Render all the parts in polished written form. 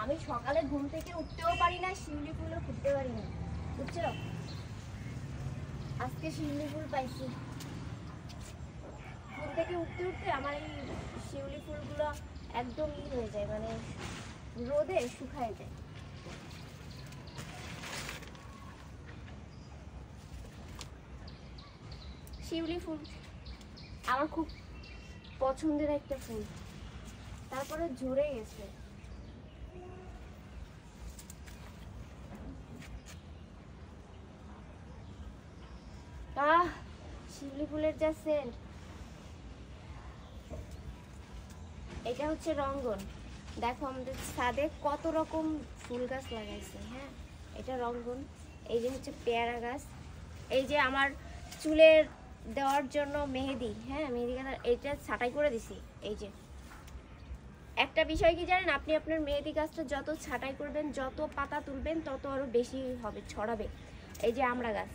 আমি সকালে ঘুম থেকে উঠতেও পারি না, শিউলি ফুলও ফুটতে পারি না, বুঝছো? আজকে শিউলি ফুল পাইছি। ঘুম থেকে উঠতে উঠতে আমার এই শিউলি ফুলগুলো একদম হয়ে যায়, মানে রোদে শুকায় যায়। শিউলি ফুল আমার খুব পছন্দের একটা ফুল, তারপরে ঝরে গেছে। শিউলি ফুলের যা সেন্ট। এটা হচ্ছে রঙ্গন। দেখো আমাদের ছাদে কত রকম ফুল গাছ লাগাইছে। হ্যাঁ, এটা রঙ্গন। এই যে হচ্ছে পেয়ারা গাছ। এই যে আমার চুলের দেওয়ার জন্য মেহেদি, হ্যাঁ মেহেদি গাছ, এইটা ছাঁটাই করে দিছি। এই যে একটা বিষয় কি জানেন, আপনি আপনার মেহেদি গাছটা যত ছাঁটাই করবেন, যত পাতা তুলবেন, তত আরো বেশি হবে, ছড়াবে। এই যে আমড়া গাছ,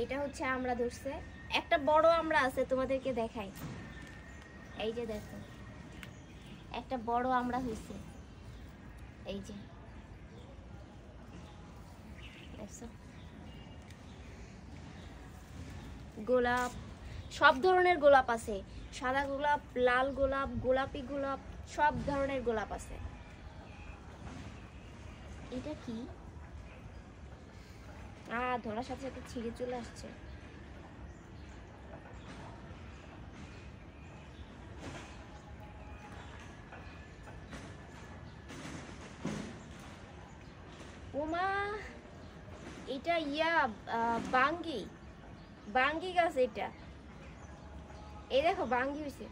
এটা হচ্ছে আমড়া ধরছে। একটা বড় আমড়া আছে, তোমাদেরকে দেখাই। এই যে দেখো, একটা বড় আমড়া হয়েছে। এই যে দেখছো, গোলাপ, সব ধরনের গোলাপ আছে। সাদা গোলাপ, লাল গোলাপ, গোলাপি গোলাপ, সব ধরনের গোলাপ আছে। এটা কি? ধরার সাথে সাথে ছিঁড়ে চলে আসছে। ওমা, এটা বাঙ্গি, বাঙ্গি গাছ এটা। এই দেখো বাঙ্গি হয়েছে,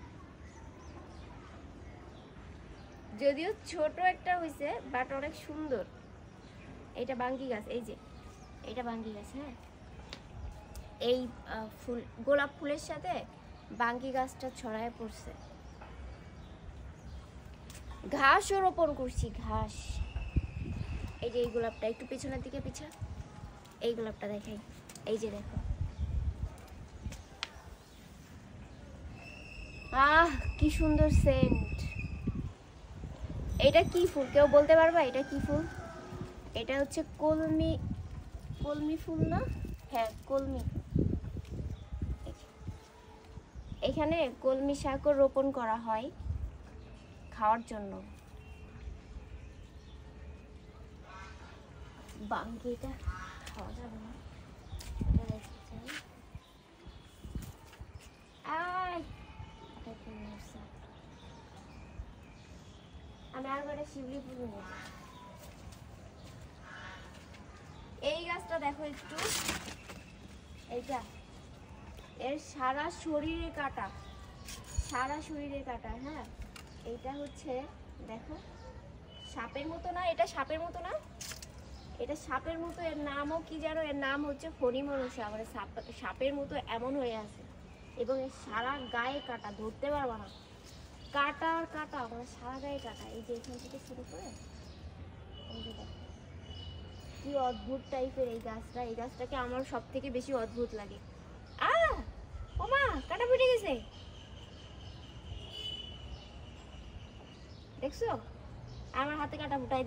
যদিও ছোট একটা হয়েছে, বাট অনেক সুন্দর। এটা বাঙ্গি গাছ। এই যে এটা বাঙ্গি গাছ। হ্যাঁ, এই ফুল, গোলাপ ফুলের সাথে বাঙ্গি গাছটা ছড়ায় পড়ছে। ঘাসও রোপণ করছি, ঘাস। এই যে এই গোলাপটা একটু পিছনের দিকে পিছা, এই গোলাপটা দেখাই। এই যে দেখো, কি সুন্দর সেন্ট। এটা কি ফুল, কেউ বলতে পারবা এটা কি ফুল? এটা হচ্ছে কলমি, কলমি ফুল না? হ্যাঁ কলমি। এখানে কলমি শাকও রোপণ করা হয় খাওয়ার জন্য। বাঙ্গিটা খাওয়া যাবে না, আমি আর একটা শিউলি ফুল নিয়ে। এই গাছটা দেখো একটু, এইটা এর সারা শরীরে কাটা, সারা শরীরে কাটা। হ্যাঁ, এইটা হচ্ছে দেখো সাপের মতো না, এটা সাপের মতো না, এটা সাপের মতো। এর নামও কি জানো? এর নাম হচ্ছে ফণিমনসা, মানে সাপের মতো এমন হয়ে আছে, এবং এর সারা গায়ে কাটা, ধরতে পারবা না, কাটা আর কাটা, মানে সারা গায়ে কাটা। এই যে এখান থেকে শুরু করে এই যে দেখো কি অদ্ভুত টাইপের এই গাছটা। এই গাছটাকে আমার সব থেকে বেশি অদ্ভুত লাগে। ওমা, কাটা ফুটে গেছে, দেখছো? আমার হাতে কাটা ফুটাই